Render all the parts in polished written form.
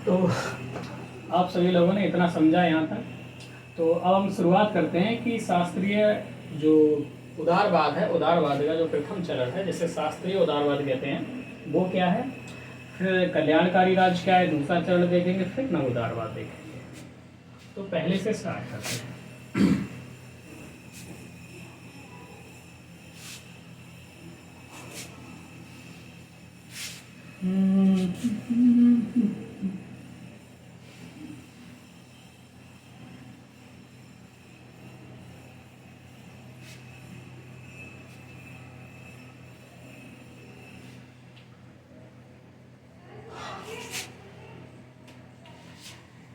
तो आप सभी लोगों ने इतना समझा यहाँ तक, तो अब हम शुरुआत करते हैं कि शास्त्रीय जो उदारवाद है, उदारवाद का जो प्रथम चरण है जिसे शास्त्रीय उदारवाद कहते हैं वो क्या है, फिर कल्याणकारी राज क्या है दूसरा चरण देखेंगे, फिर नव उदारवाद देखेंगे। तो पहले से स्टार्ट करते हैं।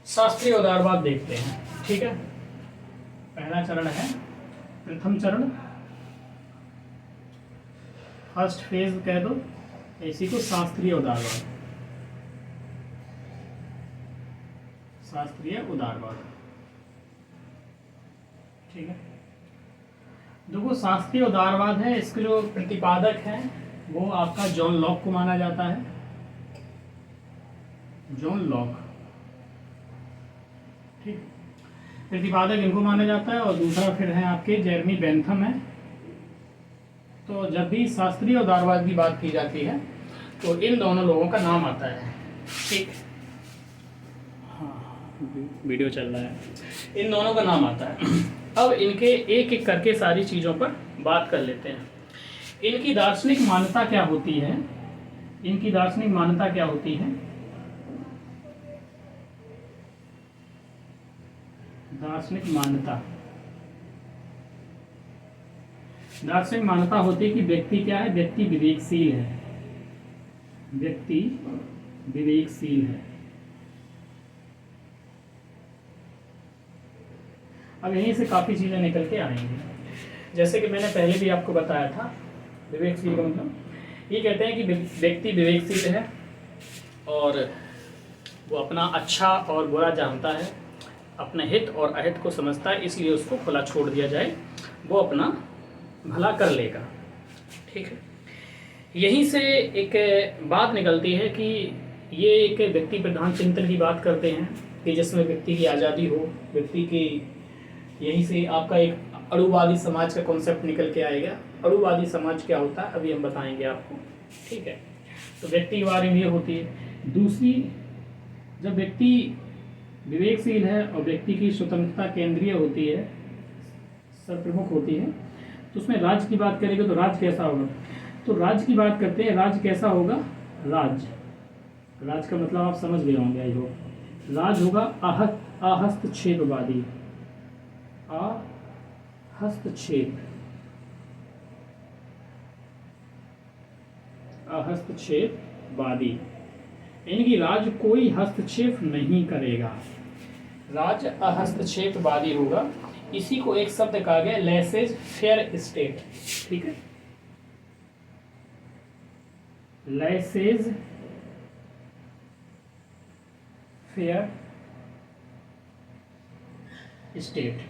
शास्त्रीय उदारवाद देखते हैं, ठीक है। पहला चरण है, प्रथम चरण, फर्स्ट फेज कह दो, इसी को शास्त्रीय उदारवाद, शास्त्रीय उदारवाद, ठीक है। देखो शास्त्रीय उदारवाद है, इसके जो प्रतिपादक हैं वो आपका जॉन लॉक को माना जाता है, जॉन लॉक, ठीक। प्रतिपादक इनको माना जाता है, और दूसरा फिर है आपके जेरमी बेंथम है। तो जब भी शास्त्रीय उदारवाद की बात की जाती है तो इन दोनों लोगों का नाम आता है, ठीक। हाँ, वीडियो चल रहा है, इन दोनों का नाम आता है। अब इनके एक एक करके सारी चीज़ों पर बात कर लेते हैं। इनकी दार्शनिक मान्यता क्या होती है, इनकी दार्शनिक मान्यता क्या होती है। दार्शनिक मान्यता, दार्शनिक मान्यता होती है कि व्यक्ति क्या है, व्यक्ति विवेकशील है, व्यक्ति विवेकशील है। अब यहीं से काफ़ी चीज़ें निकल के आएंगी, जैसे कि मैंने पहले भी आपको बताया था, विवेकशील का मतलब ये कहते हैं कि व्यक्ति विवेकशील है और वो अपना अच्छा और बुरा जानता है, अपने हित और अहित को समझता है, इसलिए उसको खुला छोड़ दिया जाए, वो अपना भला कर लेगा, ठीक है। यहीं से एक बात निकलती है कि ये एक व्यक्ति प्रधान चिंतन की बात करते हैं कि जिसमें व्यक्ति की आज़ादी हो, व्यक्ति की, यहीं से आपका एक अणुवादी समाज का कॉन्सेप्ट निकल के आएगा। अणुवादी समाज क्या होता है अभी हम बताएंगे आपको, ठीक है। तो व्यक्ति के बारे में ये होती है। दूसरी, जब व्यक्ति विवेकशील है और व्यक्ति की स्वतंत्रता केंद्रीय होती है, सर्वप्रमुख होती है, तो उसमें राज्य की बात करेंगे तो राज्य कैसा होगा। तो राज्य की बात करते हैं, राज्य कैसा होगा, राज्य, राज्य का मतलब आप समझ गए होंगे आई होप। राज्य होगा अहस्तक्षेपवादी, हस्तक्षेप, हस्तक्षेपवादी, यानी कि राज्य कोई हस्तक्षेप नहीं करेगा, राज्य हस्तक्षेपवादी होगा। इसी को एक शब्द कहा गया लेसेज फेयर स्टेट, ठीक है, लेसेज फेयर स्टेट,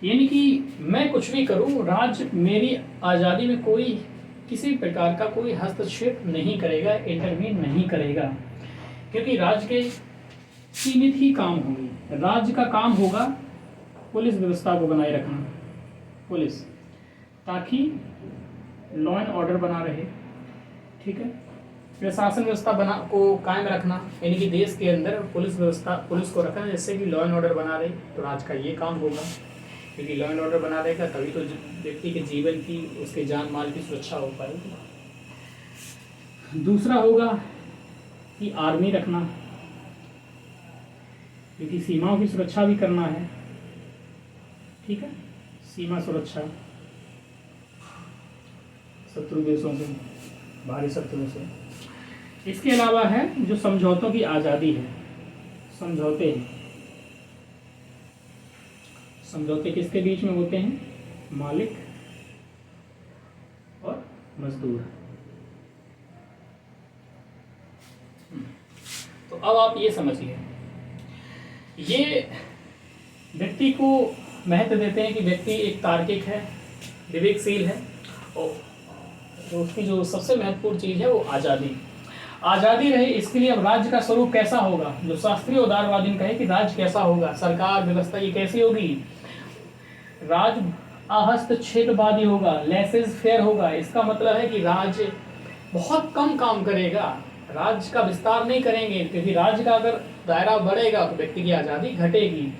यानी कि मैं कुछ भी करूं, राज्य मेरी आज़ादी में कोई किसी प्रकार का कोई हस्तक्षेप नहीं करेगा, इंटरवीन नहीं करेगा, क्योंकि राज्य के सीमित ही काम होंगे। राज्य का काम होगा पुलिस व्यवस्था को बनाए रखना, पुलिस, ताकि लॉ एंड ऑर्डर बना रहे, ठीक है। प्रशासन व्यवस्था बना को कायम रखना, यानी कि देश के अंदर पुलिस व्यवस्था, पुलिस को रखना जिससे कि लॉ एंड ऑर्डर बना रहे, तो राज्य का ये काम होगा, क्योंकि लॉ एंड ऑर्डर बना रहेगा तभी तो व्यक्ति के जीवन की, उसके जान माल की सुरक्षा हो पाएगी। दूसरा होगा कि आर्मी रखना, क्योंकि सीमाओं की सुरक्षा भी करना है, ठीक है, सीमा सुरक्षा, शत्रु देशों से, बाहरी शत्रुओं से। इसके अलावा है जो समझौतों की आज़ादी है, समझौते हैं, समझौते किसके बीच में होते हैं, मालिक और मजदूर। तो अब आप ये समझिए, ये व्यक्ति को महत्व देते हैं कि व्यक्ति एक तार्किक है, विवेकशील है, और तो उसकी जो सबसे महत्वपूर्ण चीज़ है वो आज़ादी। आज़ादी रहे इसके लिए अब राज्य का स्वरूप कैसा होगा। जो शास्त्रीय उदारवादी ने कहे कि राज्य कैसा होगा, सरकार व्यवस्था ये कैसी होगी, राज्य अहस्तक्षेपवादी होगा, लेसेस फेयर होगा। इसका मतलब है कि राज्य बहुत कम काम करेगा, राज्य का विस्तार नहीं करेंगे, क्योंकि राज्य का अगर दायरा बढ़ेगा तो व्यक्ति की आज़ादी घटेगी।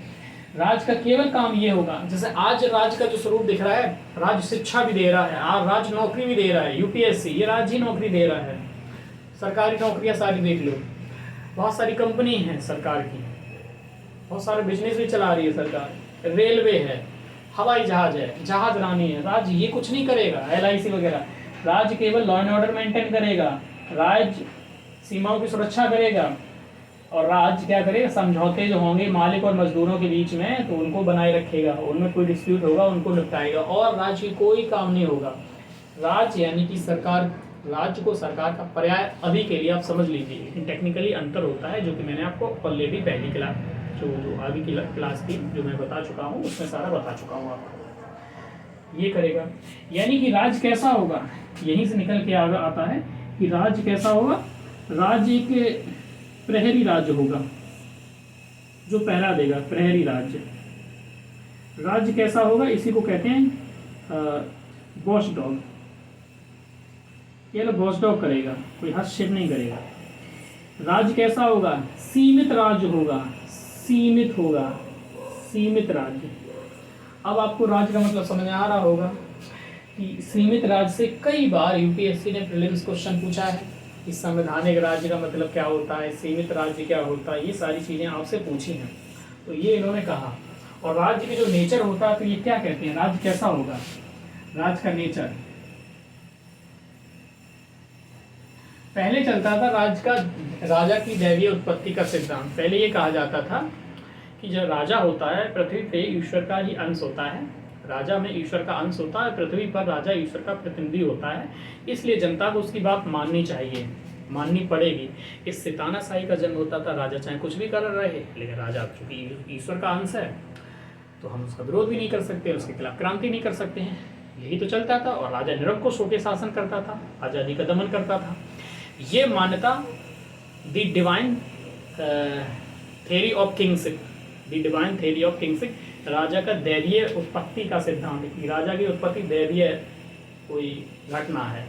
राज्य का केवल काम ये होगा, जैसे आज राज्य का जो स्वरूप दिख रहा है, राज्य शिक्षा भी दे रहा है, राज्य नौकरी भी दे रहा है, यूपीएससी ये राज्य ही नौकरी दे रहा है, सरकारी नौकरियां सारी देख लो, बहुत सारी कंपनी हैं सरकार की, बहुत सारे बिजनेस भी चला रही है सरकार, रेलवे है, हवाई जहाज है, जहाज रानी है। राज्य ये कुछ नहीं करेगा, LIC वगैरह। राज्य केवल लॉ एंड ऑर्डर मेंटेन करेगा, राज्य सीमाओं की सुरक्षा करेगा, और राज्य क्या करेगा, समझौते जो होंगे मालिक और मजदूरों के बीच में तो उनको बनाए रखेगा, उनमें कोई डिस्प्यूट होगा उनको निपटाएगा, और राज्य की कोई काम नहीं होगा। राज्य यानी कि सरकार, राज्य को सरकार का पर्याय अभी के लिए आप समझ लीजिए, लेकिन टेक्निकली अंतर होता है, जो कि मैंने आपको ऑलरेडी पहली क्लास जो आगे की क्लास थी जो मैं बता चुका हूँ उसमें सारा बता चुका हूँ आपको। ये करेगा यानी कि राज्य कैसा होगा, यहीं से निकल के आगे आता है कि राज्य कैसा होगा। राज्य एक प्रहरी राज्य होगा, जो पहरा देगा, प्रहरी राज्य। राज्य कैसा होगा, इसी को कहते हैं वॉच डॉग। ये वॉच डॉग करेगा, कोई हस्तक्षेप नहीं करेगा। राज्य कैसा होगा, सीमित राज्य होगा, सीमित होगा, सीमित राज्य। अब आपको राज्य का मतलब समझ आ रहा होगा कि सीमित राज्य से कई बार यूपीएससी ने प्रीलिम्स क्वेश्चन पूछा है कि संवैधानिक राज्य का मतलब क्या होता है, सीमित राज्य क्या होता है, ये सारी चीज़ें आपसे पूछी हैं। तो ये इन्होंने कहा, और राज्य के जो नेचर होता है तो ये क्या कहते हैं, राज्य कैसा होगा, राज्य का नेचर। पहले चलता था राज्य का, राजा की दैवीय उत्पत्ति का सिद्धांत। पहले ये कहा जाता था कि जो राजा होता है पृथ्वी पे ईश्वर का ही अंश होता है, राजा में ईश्वर का अंश होता है, पृथ्वी पर राजा ईश्वर का प्रतिनिधि होता है, इसलिए जनता को उसकी बात माननी चाहिए, माननी पड़ेगी। इस तानाशाही का जन्म होता था, राजा चाहे कुछ भी कर रहे, लेकिन राजा चूंकि ईश्वर का अंश है तो हम उसका विरोध भी नहीं कर सकते, उसके खिलाफ क्रांति नहीं कर सकते हैं, यही तो चलता था। और राजा निरंकुश होकर शासन करता था, आज़ादी का दमन करता था। ये मान्यता the divine theory of kingship, the divine theory of kingship, राजा का दैवीय उत्पत्ति का सिद्धांत कि राजा की उत्पत्ति दैवीय कोई घटना है।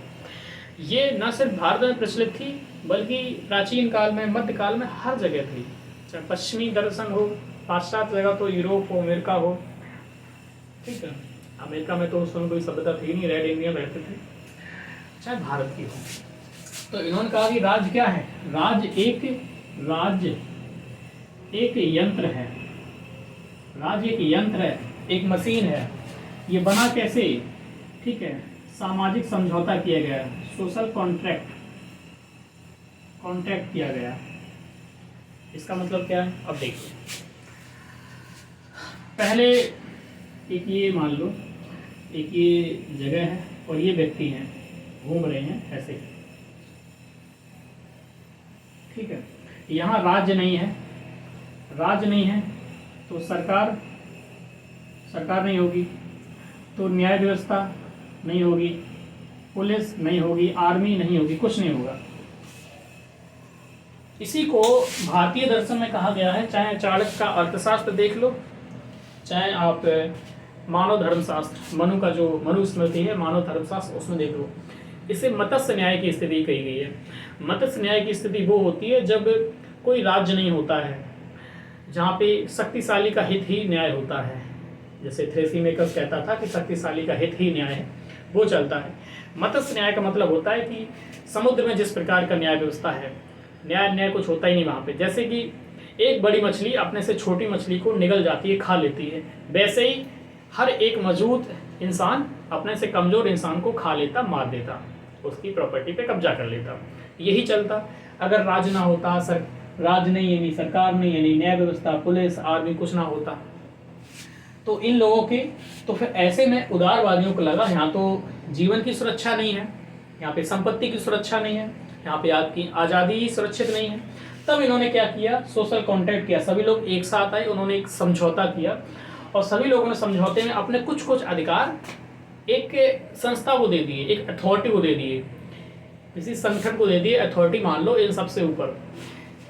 ये न सिर्फ भारत में प्रचलित थी बल्कि प्राचीन काल में, मध्यकाल में हर जगह थी, चाहे पश्चिमी दर्शन हो, पाश्चात्य जगह तो यूरोप हो, अमेरिका हो, ठीक है। अमेरिका में तो उस समय कोई सभ्यता थी नहीं, रेड इंडियन रहते थे, चाहे भारत की हो। तो इन्होंने कहा कि राज्य क्या है, राज्य एक यंत्र है, राज्य एक यंत्र है, एक मशीन है। ये बना कैसे, ठीक है, सामाजिक समझौता किया गया, सोशल कॉन्ट्रैक्ट किया गया। इसका मतलब क्या है, अब देखो, पहले एक ये मान लो, एक ये जगह है और ये व्यक्ति हैं, घूम रहे हैं ऐसे, ठीक है। यहाँ राज्य नहीं है, राज्य नहीं है तो सरकार नहीं होगी, तो न्याय व्यवस्था नहीं होगी, पुलिस नहीं होगी, आर्मी नहीं होगी, कुछ नहीं होगा। इसी को भारतीय दर्शन में कहा गया है, चाहे चाणक्य का अर्थशास्त्र देख लो, चाहे आप मानव धर्मशास्त्र, मनु का जो मनुस्मृति है मानव धर्मशास्त्र, उसमें देख लो, इसे मत्स्य न्याय की स्थिति कही गई है। मत्स्य न्याय की स्थिति वो होती है जब कोई राज्य नहीं होता है, जहाँ पे शक्तिशाली का हित ही न्याय होता है। जैसे थ्रेसीमेकस कहता था कि शक्तिशाली का हित ही न्याय है, वो चलता है। मत्स्य न्याय का मतलब होता है कि समुद्र में जिस प्रकार का न्याय व्यवस्था है, न्याय कुछ होता ही नहीं वहाँ पे। जैसे कि एक बड़ी मछली अपने से छोटी मछली को निगल जाती है, खा लेती है, वैसे ही हर एक मजबूत इंसान अपने से कमज़ोर इंसान को खा लेता, मार देता, उसकी प्रॉपर्टी पे कब्जा कर लेता। यही चलता अगर राज्य ना होता, राज्य नहीं यानी सरकार नहीं, यानी न्याय व्यवस्था, पुलिस, आर्मी कुछ ना होता, तो इन लोगों के, तो फिर ऐसे में उदारवादियों को लगा यहाँ तो जीवन की सुरक्षा नहीं है, यहाँ पे संपत्ति की सुरक्षा नहीं है, यहाँ पे आपकी आज़ादी ही सुरक्षित नहीं है। तब इन्होंने क्या किया, सोशल कॉन्ट्रैक्ट किया, सभी लोग एक साथ आए, उन्होंने एक समझौता किया और सभी लोगों ने समझौते में अपने कुछ अधिकार एक संस्था को दे दिए, एक अथॉरिटी को दे दिए किसी संगठन को दे दिए अथॉरिटी मान लो इन सबसे ऊपर।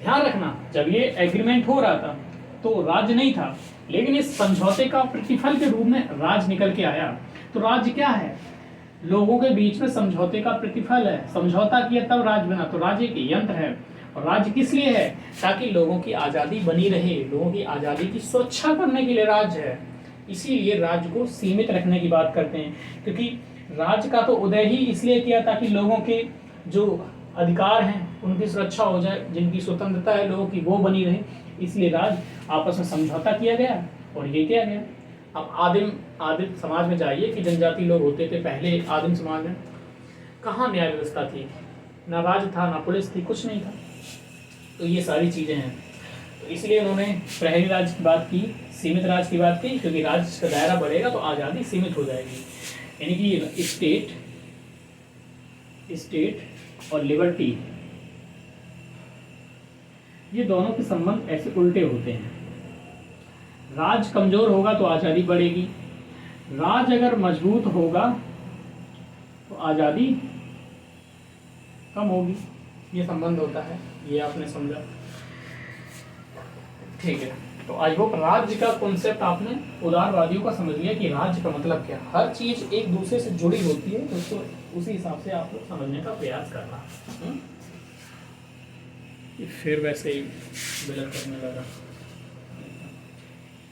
ध्यान रखना, जब ये एग्रीमेंट हो रहा था तो राज्य नहीं था, लेकिन इस समझौते का प्रतिफल के रूप में राज्य निकल के आया। तो राज्य क्या है? लोगों के बीच में समझौते का प्रतिफल है। समझौता किया तब राज्य बना, तो राज्य एक यंत्र है। और राज्य किस लिए है? ताकि लोगों की आज़ादी बनी रहे, लोगों की आज़ादी की सुरक्षा करने के लिए राज्य है। इसीलिए राज्य को सीमित रखने की बात करते हैं, क्योंकि राज्य का तो उदय ही इसलिए किया ताकि लोगों के जो अधिकार हैं उनकी सुरक्षा हो जाए, जिनकी स्वतंत्रता है लोगों की वो बनी रहे। इसलिए राज्य आपस में समझौता किया गया और ये किया गया। अब आदिम समाज में जाइए कि जनजाति लोग होते थे पहले आदिम समाज में, कहाँ न्याय व्यवस्था थी? ना राज्य था, ना पुलिस थी, कुछ नहीं था। तो ये सारी चीज़ें हैं, तो इसलिए उन्होंने प्रहरी राज्य की बात की, सीमित राज्य की बात की, क्योंकि राज्य का दायरा बढ़ेगा तो आज़ादी सीमित हो जाएगी। यानी कि स्टेट और लिबर्टी, ये दोनों के संबंध ऐसे उल्टे होते हैं। राज्य कमजोर होगा तो आज़ादी बढ़ेगी, राज्य अगर मजबूत होगा तो आज़ादी कम होगी। ये संबंध होता है, ये आपने समझा, ठीक है। तो आई होप राज्य का कॉन्सेप्ट आपने उदारवादियों का समझ लिया कि राज्य का मतलब क्या। हर चीज एक दूसरे से जुड़ी होती है, तो उसको उसी हिसाब से आप लोग समझने का प्रयास करना। फिर वैसे ही गलत करने लगा,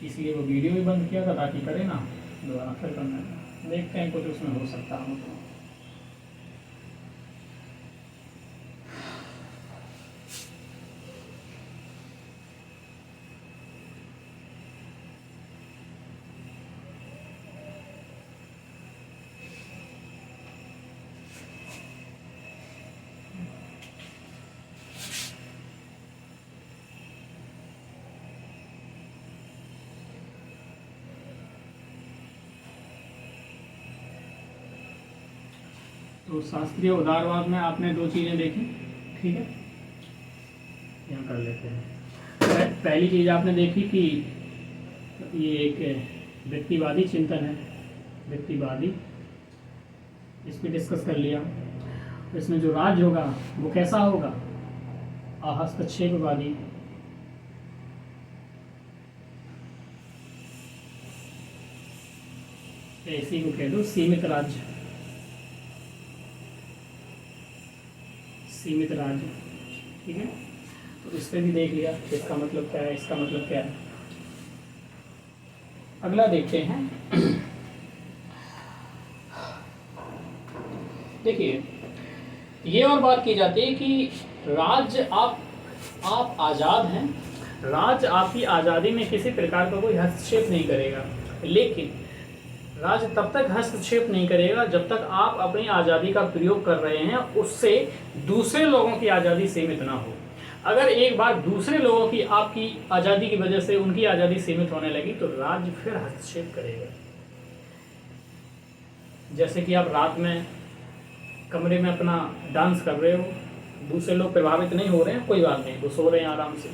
इसलिए वो वीडियो भी बंद किया था ताकि करे ना दोबारा फिर करना। देखते हैं कुछ उसमें हो सकता है। तो शास्त्रीय उदारवाद में आपने दो चीज़ें देखी, ठीक है, यहाँ कर लेते हैं। पहली चीज़ आपने देखी कि ये एक व्यक्तिवादी चिंतन है, व्यक्तिवादी, इस पर डिस्कस कर लिया। इसमें जो राज्य होगा वो कैसा होगा? हस्तक्षेपवादी, इसी को कह दो सीमित राज्य, सीमित राज्य, ठीक है। तो इस पर भी देख लिया इसका मतलब क्या है, इसका मतलब क्या है। अगला देखते हैं। देखिए, ये और बात की जाती है कि राज्य आप आज़ाद हैं, राज्य आपकी आज़ादी में किसी प्रकार का कोई हस्तक्षेप नहीं करेगा, लेकिन राज्य तब तक हस्तक्षेप नहीं करेगा जब तक आप अपनी आज़ादी का प्रयोग कर रहे हैं उससे दूसरे लोगों की आज़ादी सीमित ना हो। अगर एक बार दूसरे लोगों की आपकी आज़ादी की वजह से उनकी आज़ादी सीमित होने लगी तो राज्य फिर हस्तक्षेप करेगा। जैसे कि आप रात में कमरे में अपना डांस कर रहे हो, दूसरे लोग प्रभावित नहीं हो रहे हैं, कोई बात नहीं, वो सो रहे हैं आराम से,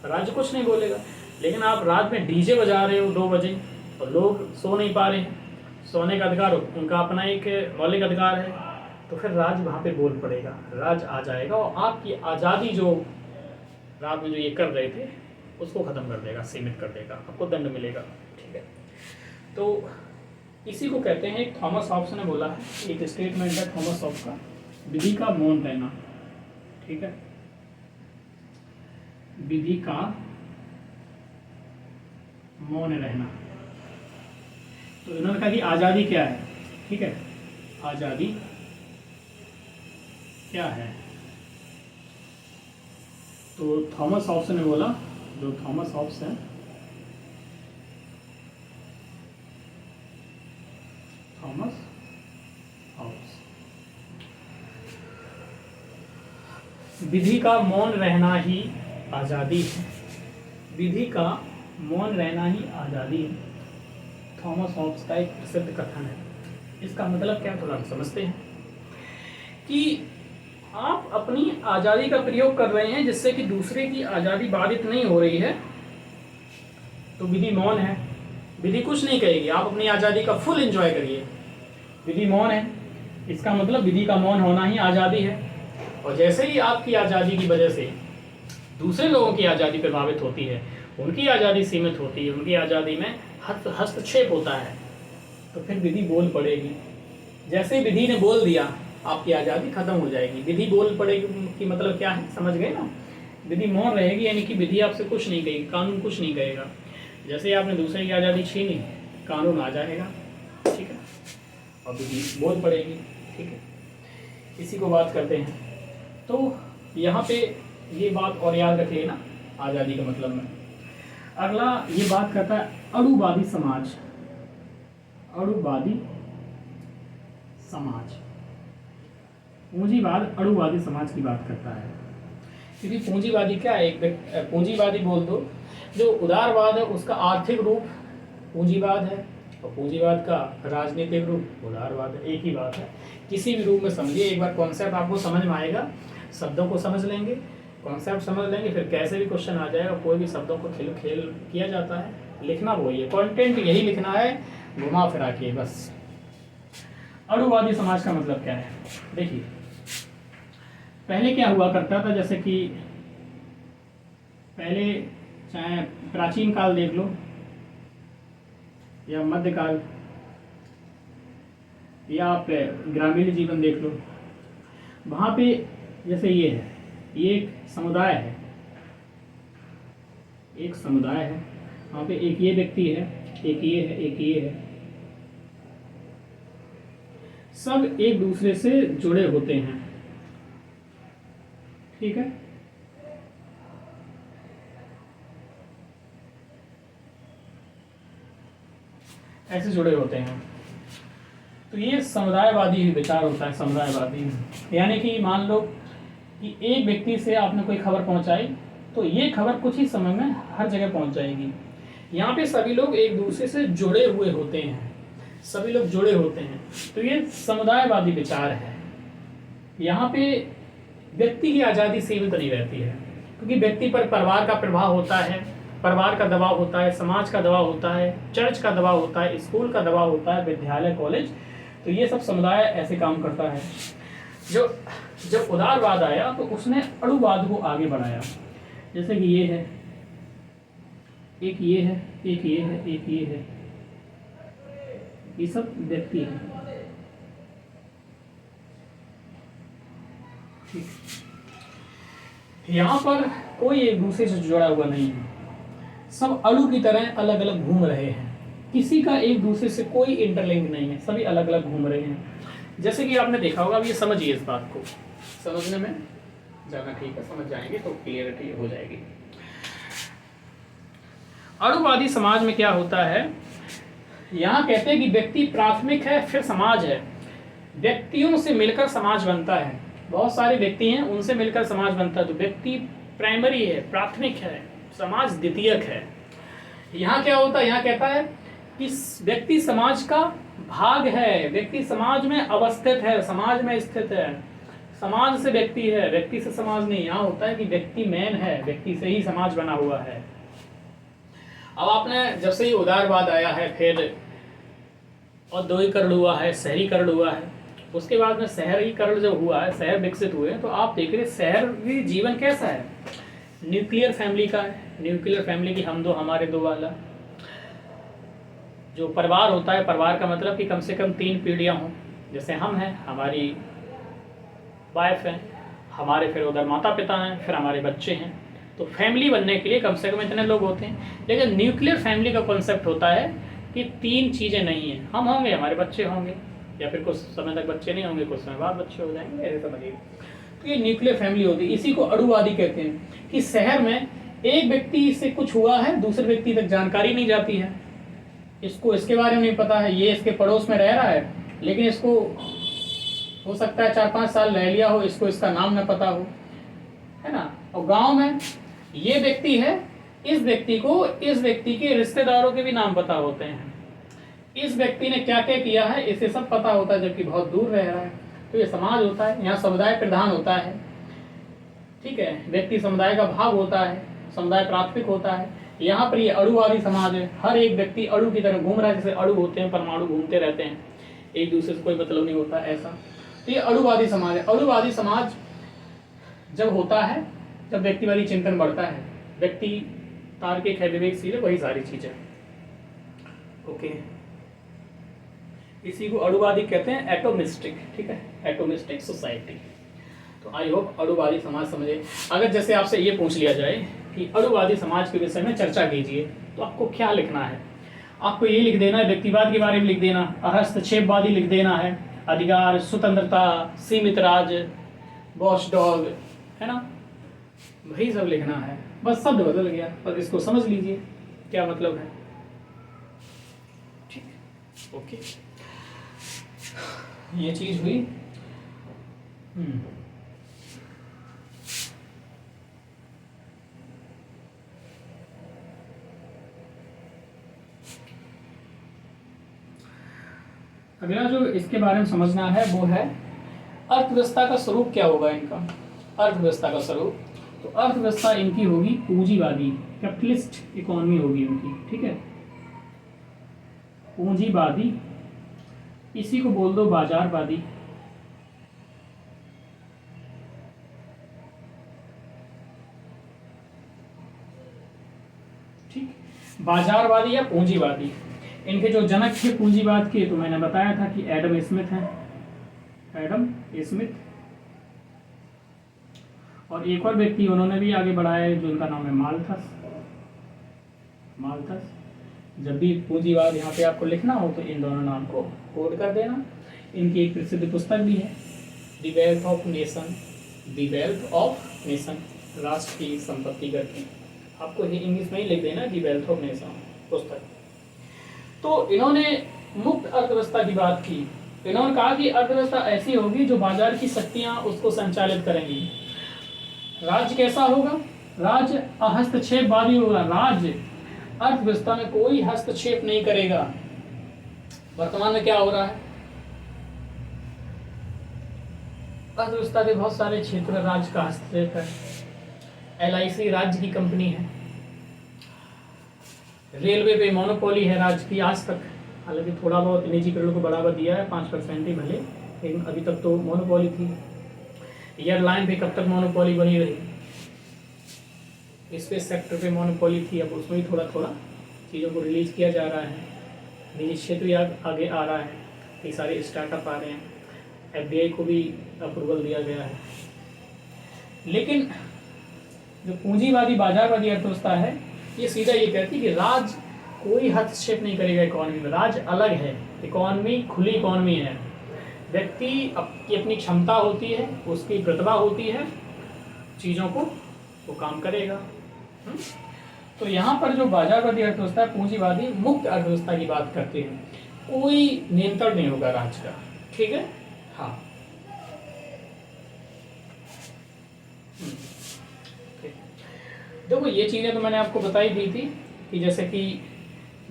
राज्य कुछ नहीं बोलेगा। लेकिन आप रात में डीजे बजा रहे हो 2 बजे और लोग सो नहीं पा रहे हैं, सोने का अधिकार उनका अपना एक मौलिक अधिकार है, तो फिर राज्य वहाँ पे बोल पड़ेगा, राज्य आ जाएगा और आपकी आज़ादी जो रात में जो ये कर रहे थे उसको ख़त्म कर देगा, सीमित कर देगा, आपको दंड मिलेगा, ठीक है। तो इसी को कहते हैं, एक थॉमस हॉब्स ने बोला है, एक स्टेटमेंट है थॉमस हॉब्स का, विधि का मौन रहना, ठीक है, विधि का मौन रहना। तो इन्होंने कहा कि आज़ादी क्या है, ठीक है, आज़ादी क्या है। तो थॉमस हॉब्स ने बोला, जो थॉमस हॉब्स है, थॉमस हॉब्स, विधि का मौन रहना ही आज़ादी है, विधि का मौन रहना ही आज़ादी है। थॉमस हॉब्स का एक प्रसिद्ध कथन है। इसका मतलब क्या, थोड़ा समझते हैं कि आप अपनी आज़ादी का प्रयोग कर रहे हैं जिससे कि दूसरे की आज़ादी बाधित नहीं हो रही है, तो विधि मौन है, विधि कुछ नहीं कहेगी, आप अपनी आज़ादी का फुल एंजॉय करिए, विधि मौन है, इसका मतलब विधि का मौन होना ही आज़ादी है। और जैसे ही आपकी आज़ादी की वजह से दूसरे लोगों की आज़ादी प्रभावित होती है, उनकी आज़ादी सीमित होती है, उनकी आज़ादी में हस्तक्षेप होता है, तो फिर विधि बोल पड़ेगी। जैसे ही विधि ने बोल दिया आपकी आज़ादी खत्म हो जाएगी। विधि बोल पड़ेगी कि मतलब क्या है, समझ गए ना? विधि मौन रहेगी, यानी कि विधि आपसे कुछ नहीं कहेगी, कानून कुछ नहीं कहेगा। जैसे ही आपने दूसरे की आज़ादी छीनी, कानून आ जाएगा, ठीक है, और विधि बोल पड़ेगी, ठीक है। इसी को बात करते हैं। तो यहाँ पे ये बात और याद रख लेना आज़ादी के मतलब में। अगला ये बात करता है अणुवादी समाज। अणुवादी समाज, पूंजीवाद अणुवादी समाज की बात करता है। क्योंकि पूंजीवादी क्या है, एक पूंजीवादी बोल दो, जो उदारवाद है उसका आर्थिक रूप पूंजीवाद है, और पूंजीवाद का राजनीतिक रूप उदारवाद है। एक ही बात है, किसी भी रूप में समझिए। एक बार कॉन्सेप्ट आपको समझ में आएगा, शब्दों को समझ लेंगे, कॉन्सेप्ट समझ लेंगे, फिर कैसे भी क्वेश्चन आ जाएगा, कोई भी शब्दों को खेल किया जाता है, लिखना वही है, कंटेंट यही लिखना है, घुमा फिरा के बस। अणुवादी समाज का मतलब क्या है? देखिए, पहले क्या हुआ करता था, जैसे कि पहले चाहे प्राचीन काल देख लो या मध्यकाल, या आप ग्रामीण जीवन देख लो, वहाँ पे जैसे ये है, ये एक समुदाय है, एक समुदाय है, वहाँ पे एक ये व्यक्ति है, एक ये है, एक ये है, सब एक दूसरे से जुड़े होते हैं, ठीक है। ऐसे जुड़े होते हैं, तो ये समुदायवादी विचार होता है। समुदायवादी यानी कि मान लो कि एक व्यक्ति से आपने कोई खबर पहुंचाई, तो ये खबर कुछ ही समय में हर जगह पहुंच जाएगी। यहाँ पे सभी लोग एक दूसरे से जुड़े हुए होते हैं, सभी लोग जुड़े होते हैं, तो ये समुदायवादी विचार है। यहाँ पे व्यक्ति की आज़ादी सीमित नहीं रहती है, क्योंकि व्यक्ति पर परिवार का प्रभाव होता है, परिवार का दबाव होता है, समाज का दबाव होता है, चर्च का दबाव होता है, स्कूल का दबाव होता है, विद्यालय, कॉलेज, तो ये सब समुदाय ऐसे काम करता है। जब उदारवाद आया तो उसने अणुवाद को आगे बढ़ाया। जैसे कि ये है, एक ये है, एक ये है, एक ये है, ये सब व्यक्ति है, ठीक। यहाँ पर कोई एक दूसरे से जुड़ा हुआ नहीं है, सब अणु की तरह अलग अलग घूम रहे हैं, किसी का एक दूसरे से कोई इंटरलिंक नहीं है, सभी अलग अलग घूम रहे हैं। जैसे कि आपने देखा होगा, अब ये समझिए, इस बात को समझने में ज़्यादा ठीक है, समझ जाएंगे तो क्लियरिटी हो जाएगी। अणुवादी समाज में क्या होता है, यहाँ कहते हैं कि व्यक्ति प्राथमिक है, फिर समाज है, व्यक्तियों से मिलकर समाज बनता है। बहुत सारे व्यक्ति हैं, उनसे मिलकर समाज बनता है, तो व्यक्ति प्राइमरी है, प्राथमिक है, समाज द्वितीयक है। यहाँ क्या होता है, यहाँ कहता है कि व्यक्ति समाज का भाग है, व्यक्ति समाज में अवस्थित है, समाज में स्थित है, समाज से व्यक्ति है, व्यक्ति से समाज नहीं। यहाँ होता है कि व्यक्ति मेन है, व्यक्ति से ही समाज बना हुआ है। अब आपने जब से ही उदारवाद आया है, फिर औद्योगिकरण हुआ है, शहरीकरण हुआ है, उसके बाद में शहरीकरण जब हुआ है, शहर विकसित हुए, तो आप देख रहे शहरी जीवन कैसा है, न्यूक्लियर फैमिली का है। न्यूक्लियर फैमिली की हम दो हमारे दो वाला जो परिवार होता है, परिवार का मतलब कि कम से कम 3 पीढ़ियां हों। जैसे हम हैं, हमारी वाइफ है, हमारे फिर उधर माता पिता हैं, फिर हमारे बच्चे हैं, तो फैमिली बनने के लिए कम से कम इतने लोग होते हैं। लेकिन न्यूक्लियर फैमिली का कॉन्सेप्ट होता है कि 3 चीज़ें नहीं हैं, हम होंगे, हमारे बच्चे होंगे, या फिर कुछ समय तक बच्चे नहीं होंगे, कुछ समय बाद बच्चे हो जाएंगे, ऐसे समझिए। तो ये न्यूक्लियर फैमिली होती है। इसी को अणुवादी कहते हैं कि शहर में एक व्यक्ति से कुछ हुआ है, दूसरे व्यक्ति तक जानकारी नहीं जाती है, इसको इसके बारे में नहीं पता है, ये इसके पड़ोस में रह रहा है, लेकिन इसको हो सकता है 4-5 साल रह लिया हो, इसको इसका नाम न पता हो, है ना। और गांव में ये व्यक्ति है, इस व्यक्ति को इस व्यक्ति के रिश्तेदारों के भी नाम पता होते हैं, इस व्यक्ति ने क्या क्या किया है इसे सब पता होता है, जबकि बहुत दूर रह रहा है। तो ये समाज होता है, यहाँ समुदाय प्रधान होता है, ठीक है, व्यक्ति समुदाय का भाग होता है, समुदाय प्राथमिक होता है। यहाँ पर ये अणुवादी समाज है, हर एक व्यक्ति अणु की तरह घूम रहा है, जैसे अणु होते हैं, परमाणु घूमते रहते हैं, एक दूसरे से कोई मतलब नहीं होता ऐसा। तो ये अणुवादी समाज है। अणुवादी समाज जब होता है जब व्यक्तिवादी चिंतन बढ़ता है, व्यक्ति तार्किक है, विवेकशील है, वही सारी चीजें। ओके, इसी को अणुवादी कहते हैं, एटोमिस्टिक। ठीक है, एटोमिस्टिक सोसाइटी। तो आई होप अणुवादी समाज समझे। अगर जैसे आपसे ये पूछ लिया जाए कि अणुवादी समाज के विषय में चर्चा कीजिए, तो आपको क्या लिखना है? आपको ये लिख देना है, व्यक्तिवाद के बारे में लिख देना, हस्तक्षेपवादी लिख देना है, अधिकार, स्वतंत्रता, सीमित राज, वॉचडॉग, है ना, वही सब लिखना है। बस शब्द बदल गया, पर इसको समझ लीजिए क्या मतलब है। ठीक, ओके, ये चीज हुई। अगला जो इसके बारे में समझना है वो है अर्थव्यवस्था का स्वरूप क्या होगा इनका। अर्थव्यवस्था का स्वरूप, तो अर्थव्यवस्था इनकी होगी पूंजीवादी, कैपिटलिस्ट इकोनॉमी होगी इनकी। ठीक है, पूंजीवादी, इसी को बोल दो बाजारवादी। ठीक, बाजारवादी या पूंजीवादी। इनके जो जनक थे पूंजीवाद के, तो मैंने बताया था कि एडम स्मिथ हैं, एडम स्मिथ। और एक और व्यक्ति उन्होंने भी आगे बढ़ाया है, जो उनका नाम है माल्थस। माल्थस। जब भी पूंजीवाद यहाँ पे आपको लिखना हो तो इन दोनों नाम को कोड कर देना। इनकी एक प्रसिद्ध पुस्तक भी है, the wealth of nation, the wealth of nation, राष्ट्र की संपत्ति करके। आपको ये इंग्लिश में ही लिख देना, द वेल्थ ऑफ नेशन पुस्तक। तो इन्होंने मुक्त अर्थव्यवस्था की बात की। इन्होंने कहा कि अर्थव्यवस्था ऐसी होगी जो बाजार की शक्तियां उसको संचालित करेंगी। राज्य कैसा होगा? राज्य हस्तक्षेपवादी होगा। राज्य अर्थव्यवस्था में कोई हस्तक्षेप नहीं करेगा। वर्तमान में क्या हो रहा है? अर्थव्यवस्था के बहुत सारे क्षेत्र में राज्य का हस्तक्षेप है। LIC राज्य की कंपनी है। रेलवे पे मोनोपोली है राज्य की आज तक, हालांकि थोड़ा बहुत निजीकरण को बढ़ावा दिया है, 5% ही भले, लेकिन अभी तक तो मोनोपोली थी। एयरलाइन पे कब तक मोनोपोली बनी रही? स्पेस सेक्टर पे मोनोपोली थी, अब उसमें भी थोड़ा थोड़ा चीज़ों को रिलीज किया जा रहा है। निजी क्षेत्र भी आगे आ रहा है, कई सारे स्टार्टअप आ रहे हैं, FBI को भी अप्रूवल दिया गया है। लेकिन जो पूंजीवादी बाजारवादी अर्थव्यवस्था है, ये सीधा ये कहती है कि राज्य कोई हस्तक्षेप नहीं करेगा इकोनॉमी में। राज्य अलग है, इकोनॉमी खुली इकोनॉमी है। व्यक्ति की अपनी क्षमता होती है, उसकी प्रतिभा होती है, चीज़ों को वो काम करेगा। तो यहाँ पर जो बाजारवादी अर्थव्यवस्था है, पूंजीवादी मुक्त अर्थव्यवस्था की बात करते हैं, कोई नियंत्रण नहीं होगा राज्य का। ठीक है, हाँ। देखो ये चीज़ें तो मैंने आपको बताई दी थी कि जैसे कि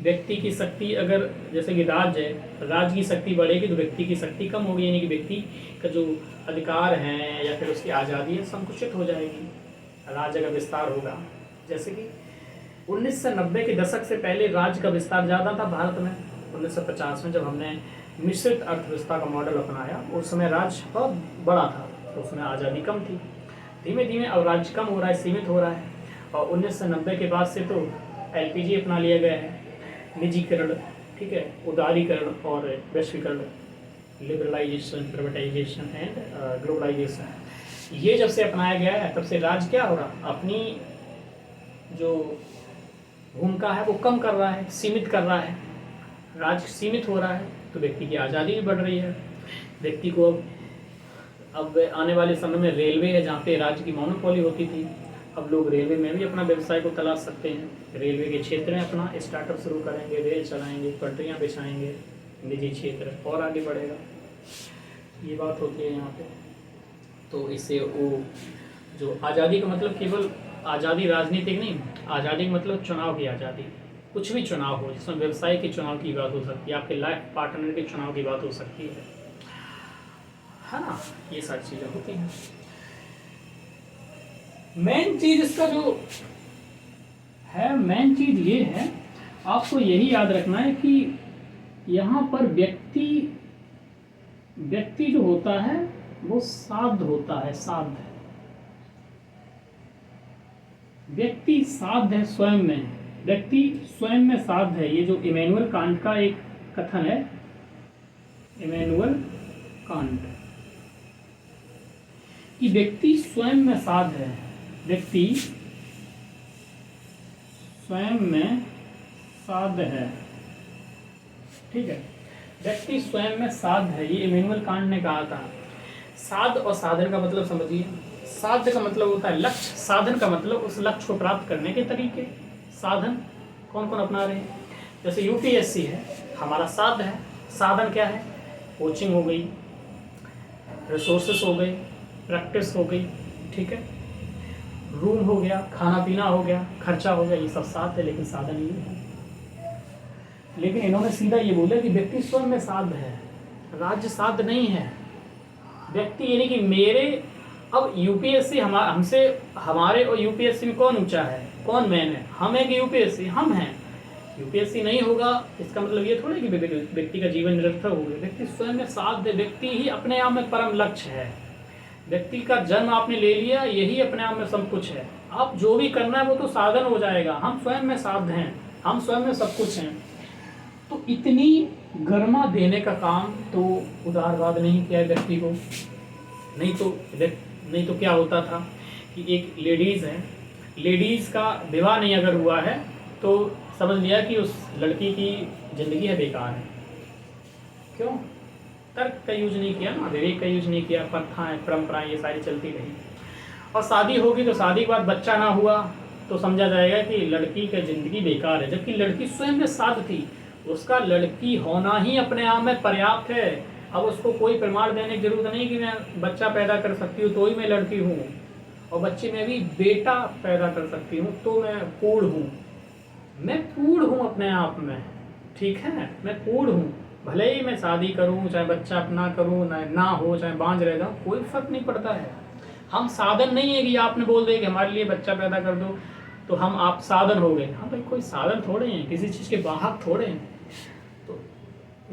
व्यक्ति की शक्ति, अगर जैसे कि राज्य है, राज्य की शक्ति बढ़ेगी तो व्यक्ति की शक्ति कम होगी, यानी कि व्यक्ति का जो अधिकार है या फिर उसकी आज़ादी है संकुचित हो जाएगी। राज्य का विस्तार होगा। जैसे कि 1990 के दशक से पहले राज्य का विस्तार ज़्यादा था भारत में। 1950 में जब हमने मिश्रित अर्थव्यवस्था का मॉडल अपनाया, उस समय राज्य बहुत बड़ा था, तो उसमें आज़ादी कम थी। धीमे धीमे अब राज्य कम हो रहा है, सीमित हो रहा है, और 1990 के बाद से तो LPG अपना लिया गया है, निजीकरण, ठीक है, उदारीकरण और वैश्वीकरण, लिबरलाइजेशन, प्राइवेटाइजेशन एंड ग्लोबलाइजेशन, ये जब से अपनाया गया है तब से राज्य क्या हो रहा, अपनी जो भूमिका है वो कम कर रहा है, सीमित कर रहा है। राज्य सीमित हो रहा है तो व्यक्ति की आज़ादी भी बढ़ रही है। व्यक्ति को अब आने वाले समय में रेलवे है, जहाँ पे राज्य की मोनोपोली होती थी, अब लोग रेलवे में भी अपना व्यवसाय को तलाश सकते हैं। रेलवे के क्षेत्र में अपना स्टार्टअप शुरू करेंगे, रेल चलाएंगे, पटरियाँ बिछाएंगे, निजी क्षेत्र और आगे बढ़ेगा। ये बात होती है यहाँ पे। तो इससे वो जो आज़ादी का मतलब केवल आज़ादी राजनीतिक नहीं, आज़ादी का मतलब चुनाव की आज़ादी। कुछ भी चुनाव हो, जिसमें व्यवसाय के चुनाव की बात हो सकती है, आपके लाइफ पार्टनर के चुनाव की बात हो सकती है ना, ये सारी चीज़ें होती हैं। मेन चीज इसका जो है, मेन चीज ये है, आपको यही याद रखना है कि यहाँ पर व्यक्ति जो होता है वो साध होता है, व्यक्ति साध है स्वयं में, व्यक्ति स्वयं में साध है। ये जो इमैनुअल कांट का एक कथन है, इमैनुअल कांट, कि व्यक्ति स्वयं में साध है, व्यक्ति स्वयं में साध है। ठीक है, व्यक्ति स्वयं में साध है, ये इमैनुअल कांट ने कहा था। साध और साधन का मतलब समझिए। साध का मतलब होता है लक्ष्य, साधन का मतलब उस लक्ष्य को प्राप्त करने के तरीके। साधन कौन कौन अपना रहे हैं? जैसे यूपीएससी है, हमारा साध है। साधन क्या है? कोचिंग हो गई, रिसोर्सेस हो गई, प्रैक्टिस हो गई, ठीक है, रूम हो गया, खाना पीना हो गया, खर्चा हो गया, ये सब साध है, लेकिन साधन ये है। लेकिन इन्होंने सीधा ये बोला कि व्यक्ति स्वयं में साध है, राज्य साध नहीं है। व्यक्ति यानी कि मेरे, अब यूपीएससी हमसे, हमारे और यूपीएससी में कौन ऊंचा है, कौन मैन है? हम है कि यूपीएससी? हम हैं। यूपीएससी नहीं होगा इसका मतलब ये थोड़ा कि व्यक्ति का जीवन निरर्थक हो गया। व्यक्ति स्वयं में साध है, व्यक्ति ही अपने आप में परम लक्ष्य है। व्यक्ति का जन्म आपने ले लिया, यही अपने आप में सब कुछ है। आप जो भी करना है वो तो साधन हो जाएगा। हम स्वयं में साध हैं, हम स्वयं में सब कुछ हैं। तो इतनी गर्मा देने का काम तो उदारवाद नहीं किया व्यक्ति को। नहीं तो क्या होता था कि एक लेडीज़ है, लेडीज़ का विवाह नहीं अगर हुआ है तो समझ लिया कि उस लड़की की ज़िंदगी है बेकार है। क्यों? तर्क का यूज नहीं किया ना, विवेक का यूज नहीं किया, प्रथाएं परंपराएं ये सारी चलती रही। और शादी होगी तो शादी के बाद बच्चा ना हुआ तो समझा जाएगा कि लड़की की ज़िंदगी बेकार है, जबकि लड़की स्वयं में साध थी। उसका लड़की होना ही अपने आप में पर्याप्त है। अब उसको कोई प्रमाण देने की जरूरत नहीं कि मैं बच्चा पैदा कर सकती हूँ तो ही मैं लड़की हूँ, और बच्चे में भी बेटा पैदा कर सकती हूँ तो मैं पूर्ण हूँ। मैं पूर्ण हूँ अपने आप में, ठीक है, मैं पूर्ण हूँ। भले ही मैं शादी करूँ, चाहे बच्चा अपना करूँ ना हो, चाहे बांझ रह जाऊँ, कोई फर्क नहीं पड़ता है। हम साधन नहीं है कि आपने बोल दिया कि हमारे लिए बच्चा पैदा कर दो तो हम आप साधन हो गए। हाँ भाई, कोई साधन थोड़े हैं, किसी चीज़ के वाहक थोड़े हैं। तो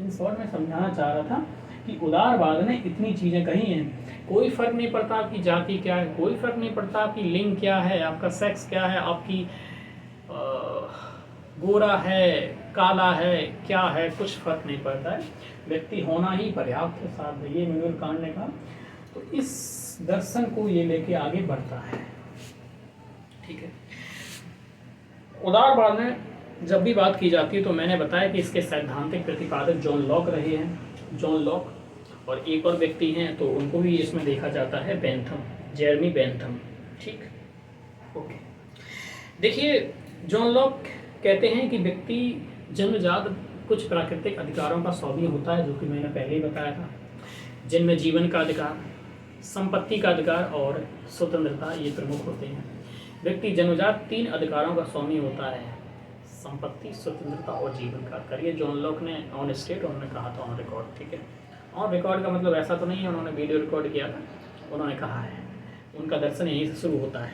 इन शॉर्ट में समझाना चाह रहा था कि उदारवाद ने इतनी चीज़ें कही हैं। कोई फ़र्क नहीं पड़ता आपकी जाति क्या है, कोई फ़र्क नहीं पड़ता आपकी लिंग क्या है, आपका सेक्स क्या है, आपकी गोरा है काला है क्या है, कुछ फ़र्क नहीं पड़ता है। व्यक्ति होना ही पर्याप्त है। साथ ये इमैनुअल कांट ने कहा। तो इस दर्शन को ये लेके आगे बढ़ता है, ठीक है। उदारवाद में जब भी बात की जाती है तो मैंने बताया कि इसके सैद्धांतिक प्रतिपादक जॉन लॉक रहे हैं, जॉन लॉक, और एक और व्यक्ति हैं तो उनको भी इसमें देखा जाता है, बेंथम, जेरेमी बेंथम, ठीक, ओके। देखिए, जॉन लॉक कहते हैं कि व्यक्ति जन्मजात कुछ प्राकृतिक अधिकारों का स्वामी होता है, जो कि मैंने पहले ही बताया था, जिनमें जीवन का अधिकार, संपत्ति का अधिकार और स्वतंत्रता ये प्रमुख होते हैं। व्यक्ति जन्मजात 3 अधिकारों का स्वामी होता है, संपत्ति, स्वतंत्रता और जीवन का अधिकार। ये जॉन लॉक ने ऑन स्टेट उन्होंने कहा था, ऑन रिकॉर्ड, ठीक है। ऑन रिकॉर्ड का मतलब ऐसा तो नहीं है उन्होंने वीडियो रिकॉर्ड किया था, उन्होंने कहा है, उनका दर्शन यहीं से शुरू होता है।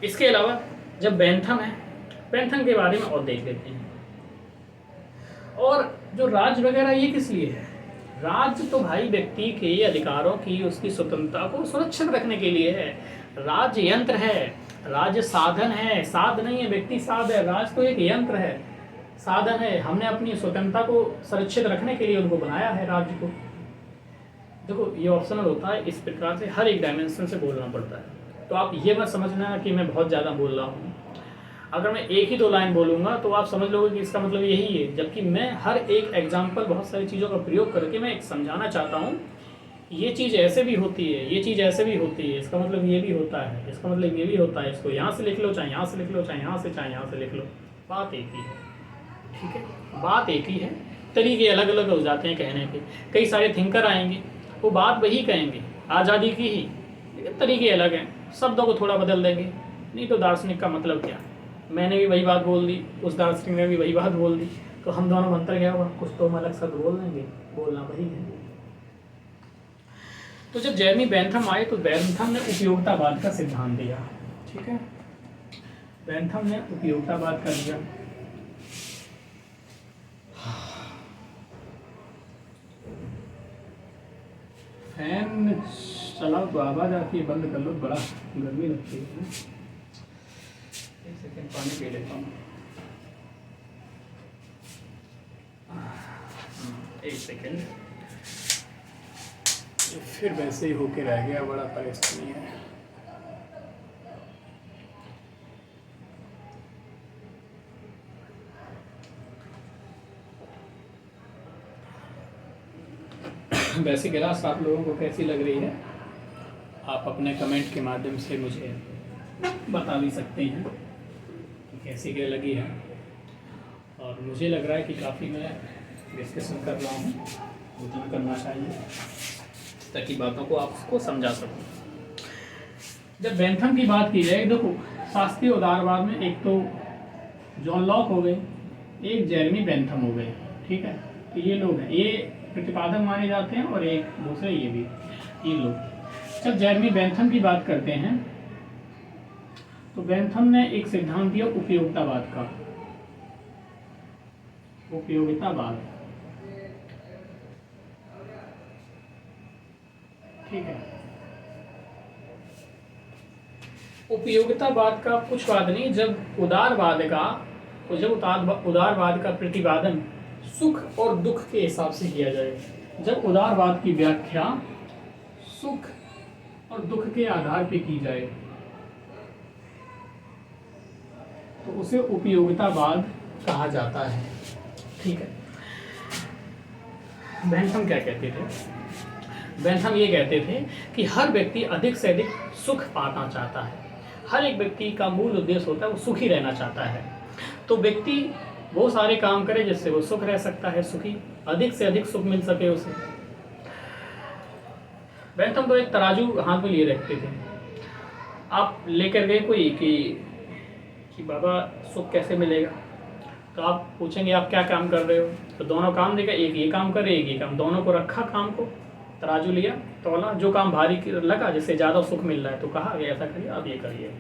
इसके अलावा जब बेंथम है, बेंथम के बारे में और देख लेते हैं। और जो राज्य वगैरह ये किस लिए है? राज्य तो भाई व्यक्ति के अधिकारों की, उसकी स्वतंत्रता को सुरक्षित रखने के लिए है। राज्य यंत्र है, राज्य साधन है, साध नहीं है। व्यक्ति साध है, राज्य तो एक यंत्र है, साधन है। हमने अपनी स्वतंत्रता को सुरक्षित रखने के लिए उनको बनाया है, राज्य को। देखो, ये ऑप्शनल होता है, इस प्रकार से हर एक डायमेंशन से बोलना पड़ता है। तो आप ये मत समझना कि मैं बहुत ज़्यादा बोल रहा हूँ। अगर मैं एक ही 2 लाइन बोलूँगा तो आप समझ लोगे कि इसका मतलब यही है, जबकि मैं हर एक एग्जाम्पल, बहुत सारी चीज़ों का प्रयोग करके मैं एक समझाना चाहता हूँ, ये चीज़ ऐसे भी होती है, ये चीज़ ऐसे भी होती है, इसका मतलब ये भी होता है, इसका मतलब ये भी होता है, इसको यहाँ से लिख लो, चाहे यहाँ से लिख लो, चाहे यहाँ से, चाहे यहाँ से लिख लो, बात एक ही है, ठीक है, बात एक ही है। तरीके अलग अलग हो जाते हैं कहने के। कई सारे थिंकर आएंगे, वो बात वही कहेंगे, आज़ादी की ही, लेकिन तरीके अलग हैं, शब्दों को थोड़ा बदल देंगे। नहीं तो दार्शनिक का मतलब क्या? मैंने भी वही बात बोल दी, उस दार्शनिक ने भी वही बात बोल दी, तो हम दोनों में अंतर क्या हुआ? कुछ तो हम अलग शब्द बोल देंगे, बोलना वही है। तो जब जेरेमी बेंथम आए तो बेंथम ने उपयोगितावाद का सिद्धांत दिया, ठीक है, बेंथम ने उपयोगितावाद का दिया। फैन चलाओ तो आवाज़ आती है, बंद कर लो, बड़ा गर्मी लगती है। पानी पी लेता हूँ। एक सेकेंड। फिर वैसे ही होके रह गया, बड़ा परेशानी है। वैसे गिलास आप लोगों को कैसी लग रही है, आप अपने कमेंट के माध्यम से मुझे बता भी सकते हैं कि कैसी क्या लगी है। और मुझे लग रहा है कि काफ़ी मैं डिस्कशन कर रहा हूँ, उतना करना चाहिए ताकि बातों को आपको समझा सकूँ। जब बेंथम की बात की जाए, देखो शास्त्रीय उदारवाद में एक तो जॉन लॉक हो गए, एक जेरेमी बेंथम हो गए, ठीक है। तो ये लोग हैं, ये प्रतिपादक माने जाते हैं, और एक दूसरे ये भी, ये लोग। जब जेरेमी बेंथम की बात करते हैं तो बेंथम ने एक सिद्धांत दिया उपयोगितावाद का। उपयोगितावाद, ठीक है। उपयोगितावाद का कुछ वाद नहीं, जब उदारवाद का प्रतिपादन सुख और दुख के हिसाब से किया जाए, जब उदारवाद की व्याख्या सुख और दुख के आधार पर की जाए तो उसे उपयोगितावाद कहा जाता है, ठीक है। बेंथम क्या कहते थे? बेंथम ये कहते थे कि हर व्यक्ति अधिक से अधिक सुख पाना चाहता है। हर एक व्यक्ति का मूल उद्देश्य होता है वो सुखी रहना चाहता है। तो व्यक्ति वो सारे काम करे जिससे वो सुख रह सकता है, सुखी, अधिक से अधिक सुख मिल सके उसे। बेंथम तो एक तराजू हाथ में लिए रखते थे। आप लेकर गए कोई कि बाबा सुख कैसे मिलेगा, तो आप पूछेंगे आप क्या काम कर रहे हो, तो दोनों काम देगा, एक ये काम करे, एक ये काम, दोनों को रखा काम को, तराजू लिया, तौला, जो काम भारी लगा जिससे ज़्यादा सुख मिल रहा है तो कहा ऐसा करिए, अब ये करिए।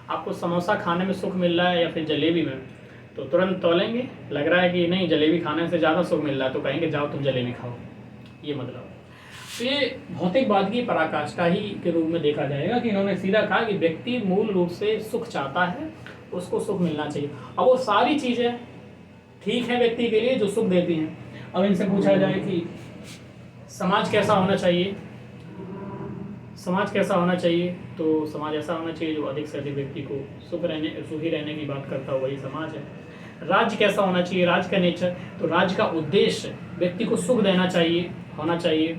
आपको समोसा खाने में सुख मिल रहा है या फिर जलेबी में, तो तुरंत तौलेंगे, लग रहा है कि नहीं जलेबी खाने से ज़्यादा सुख मिल रहा है तो कहेंगे जाओ तुम जलेबी खाओ, ये मतलब। तो ये भौतिकवाद की पराकाष्ठा ही के रूप में देखा जाएगा कि इन्होंने सीधा कहा कि व्यक्ति मूल रूप से सुख चाहता है, उसको सुख मिलना चाहिए। अब वो सारी चीज़ें ठीक है व्यक्ति के लिए जो सुख देती हैं। अब इनसे पूछा जाए कि समाज कैसा होना चाहिए, समाज कैसा होना चाहिए, तो समाज ऐसा होना चाहिए जो अधिक से अधिक व्यक्ति को सुखी रहने की बात करता हो, वही समाज है। राज्य कैसा होना चाहिए, राज्य का नेचर, तो राज्य का उद्देश्य व्यक्ति को सुख देना चाहिए, होना चाहिए।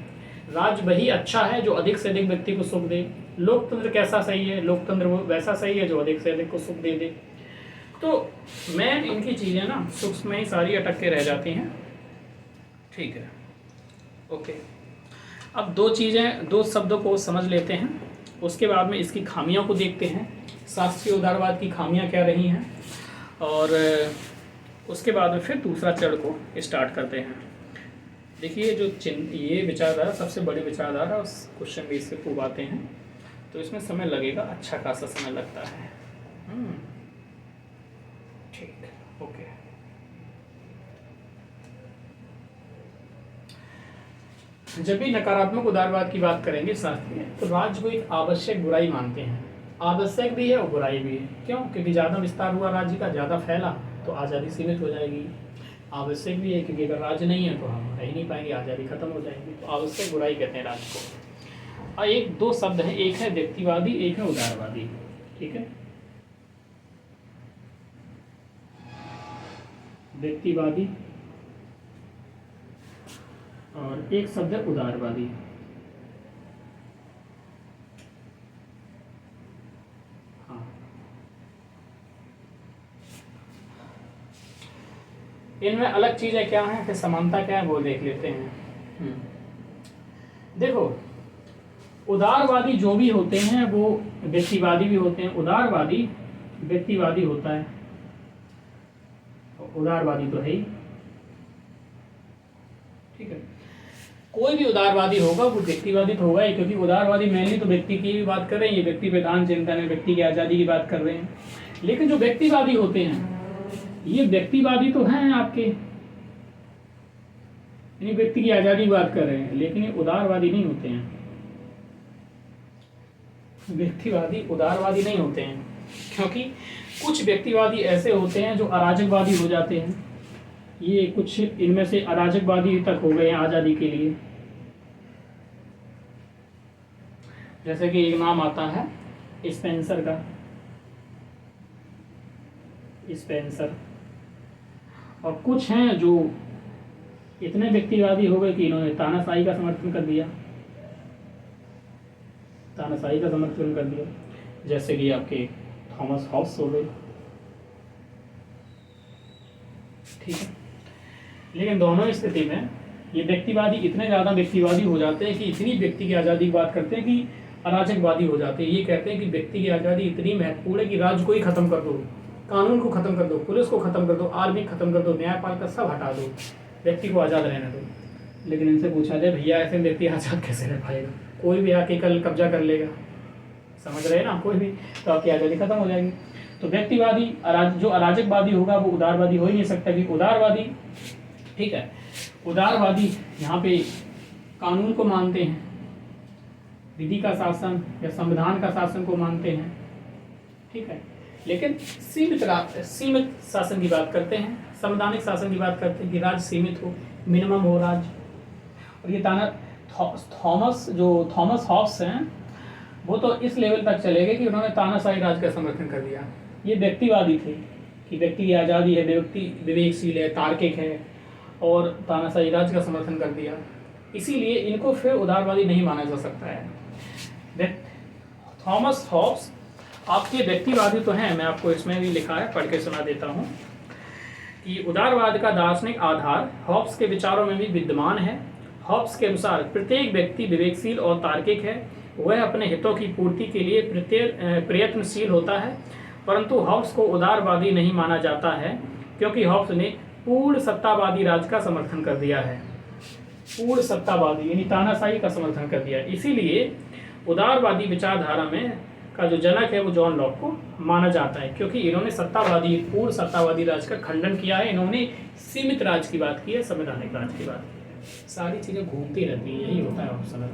राज्य वही अच्छा है जो अधिक से अधिक व्यक्ति को सुख दे। लोकतंत्र कैसा सही है, लोकतंत्र वो वैसा सही है जो अधिक से अधिक को सुख दे दे। तो मैं इनकी चीज़ें ना सुख में ही सारी अटक के रह जाती हैं, ठीक है, ओके। अब दो शब्दों को समझ लेते हैं, उसके बाद में इसकी खामियों को देखते हैं, शास्त्रीय उदारवाद की खामियां क्या रही हैं, और उसके बाद में फिर दूसरा चरण को स्टार्ट करते हैं। देखिए जो ये विचारधारा सबसे बड़ी विचारधारा, उस क्वेश्चन भी इससे खूब आते हैं, तो इसमें समय लगेगा, अच्छा खासा समय लगता है, ठीक, ओके। जब भी नकारात्मक उदारवाद की बात करेंगे शास्त्र में, तो राज्य को एक आवश्यक बुराई मानते हैं। आवश्यक भी है और बुराई भी है। क्यों? क्योंकि ज़्यादा विस्तार हुआ राज्य का, ज़्यादा फैला तो आज़ादी सीमित हो जाएगी। आवश्यक भी है क्योंकि अगर राज्य नहीं है तो हम रह ही नहीं पाएंगे, आज़ादी खत्म हो जाएगी। तो आवश्यक बुराई कहते हैं राज्य को। और एक दो शब्द हैं, एक है व्यक्तिवादी, एक है उदारवादी, ठीक है। व्यक्तिवादी और एक शब्द है उदारवादी। हाँ, इनमें अलग चीजें क्या हैं, फिर समानता क्या है वो देख लेते हैं। देखो उदारवादी जो भी होते हैं वो व्यक्तिवादी भी होते हैं। उदारवादी व्यक्तिवादी होता है, उदारवादी तो है ही, ठीक है। कोई भी उदारवादी होगा वो व्यक्तिवादी तो होगा ही, क्योंकि उदारवादी मेनली तो व्यक्ति की भी बात कर रहे हैं, ये व्यक्ति प्रधान चिंतन है, व्यक्ति की आज़ादी की बात कर रहे हैं। लेकिन जो व्यक्तिवादी होते हैं ये व्यक्तिवादी तो हैं आपके, यानी व्यक्ति की आज़ादी की बात कर रहे हैं, लेकिन ये उदारवादी नहीं होते हैं। व्यक्तिवादी उदारवादी नहीं होते हैं। क्योंकि कुछ व्यक्तिवादी ऐसे होते हैं जो अराजकवादी हो जाते हैं। ये कुछ इनमें से अराजकवादी तक हो गए हैं आज़ादी के लिए। जैसे कि एक नाम आता है स्पेंसर का, स्पेंसर। और कुछ हैं जो इतने व्यक्तिवादी हो गए कि इन्होंने तानाशाही का समर्थन कर दिया, तानाशाही का समर्थन कर दिया। जैसे कि आपके थॉमस हॉब्स हो गए, ठीक है। लेकिन दोनों स्थिति में ये व्यक्तिवादी इतने ज़्यादा व्यक्तिवादी हो जाते हैं कि इतनी व्यक्ति की आज़ादी की बात करते हैं कि अराजकवादी हो जाते हैं। ये कहते हैं कि व्यक्ति की आज़ादी इतनी महत्वपूर्ण है कि राज्य को ही खत्म कर दो, कानून को खत्म कर दो, पुलिस को खत्म कर दो, आर्मी खत्म कर दो, न्यायपालिका सब हटा दो, व्यक्ति को आज़ाद रहने दो। लेकिन इनसे पूछा जाए भैया ऐसे व्यक्ति आज़ाद कैसे रह पाएगा? कोई भी आके कल कब्जा कर लेगा, समझ रहे हैं ना, कोई भी, तो आपकी आज़ादी खत्म हो जाएगी। तो व्यक्तिवादी जो अराजकवादी होगा वो उदारवादी हो ही नहीं सकता। कि उदारवादी, ठीक है, उदारवादी यहाँ पे कानून को मानते हैं, विधि का शासन या संविधान का शासन को मानते हैं, ठीक है, लेकिन सीमित शासन की बात करते हैं, संवैधानिक शासन की बात करते हैं कि राज्य सीमित हो, मिनिमम हो राज्य। और ये थॉमस हॉब्स हैं, वो तो इस लेवल तक चले गए कि उन्होंने तानाशाही राज का समर्थन कर दिया। ये व्यक्तिवादी थे कि व्यक्ति की आज़ादी है, व्यक्ति विवेकशील है, तार्किक है, और तानाशाही राज का समर्थन कर दिया। इसीलिए इनको फिर उदारवादी नहीं माना जा सकता है। थॉमस हॉब्स आपके व्यक्तिवादी तो हैं, मैं आपको इसमें भी लिखा है, पढ़ के सुना देता हूँ कि उदारवाद का दार्शनिक आधार हॉब्स के विचारों में भी विद्यमान है। हॉब्स के अनुसार प्रत्येक व्यक्ति विवेकशील और तार्किक है, वह अपने हितों की पूर्ति के लिए प्रयत्नशील होता है, परंतु हॉब्स को उदारवादी नहीं माना जाता है क्योंकि हॉब्स ने पूर्ण सत्तावादी राज का समर्थन कर दिया है। पूर्ण सत्तावादी यानी तानाशाही का समर्थन कर दिया। इसीलिए उदारवादी विचारधारा में का जो जनक है वो जॉन लॉक को माना जाता है, क्योंकि इन्होंने पूर्ण सत्तावादी राज का खंडन किया है। इन्होंने सीमित राज की बात की है, संवैधानिक राज की बात की है। सारी चीज़ें घूमती रहती हैं, यही होता है ऑप्शनल,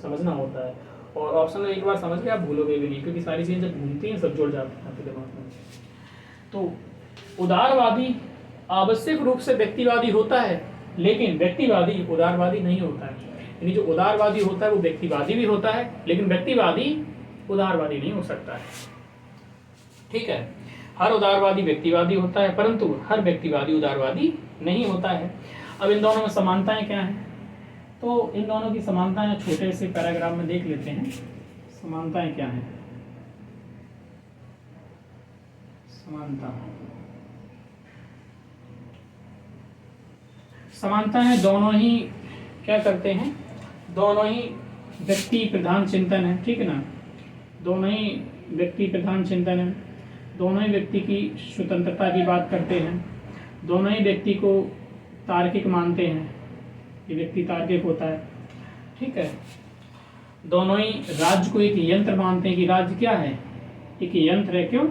समझना होता है। और ऑप्शनल एक बार समझ के आप भूलोगे भी नहीं, क्योंकि सारी चीज़ें जब घूमती हैं सब जुड़ जाती हैं आपके दिमाग में। तो उदारवादी आवश्यक रूप से व्यक्तिवादी होता है, लेकिन व्यक्तिवादी उदारवादी नहीं होता है। यानी जो उदारवादी होता है वो व्यक्तिवादी भी होता है, लेकिन व्यक्तिवादी उदारवादी नहीं हो सकता है, ठीक है। हर उदारवादी व्यक्तिवादी होता है, परंतु हर व्यक्तिवादी उदारवादी नहीं होता है। अब इन दोनों में समानताएं क्या हैं? तो इन दोनों की समानताएं छोटे से पैराग्राफ में देख लेते हैं। समानताएं क्या हैं? समानता है दोनों ही क्या करते हैं, दोनों ही व्यक्ति प्रधान चिंतन है, ठीक है ना। दोनों ही व्यक्ति प्रधान चिंतन है, दोनों ही व्यक्ति की स्वतंत्रता की बात करते हैं, दोनों ही व्यक्ति को तार्किक मानते हैं, ये व्यक्ति तार्किक होता है, ठीक है। दोनों ही राज्य को एक यंत्र मानते हैं कि राज्य क्या है, एक यंत्र है। क्यों?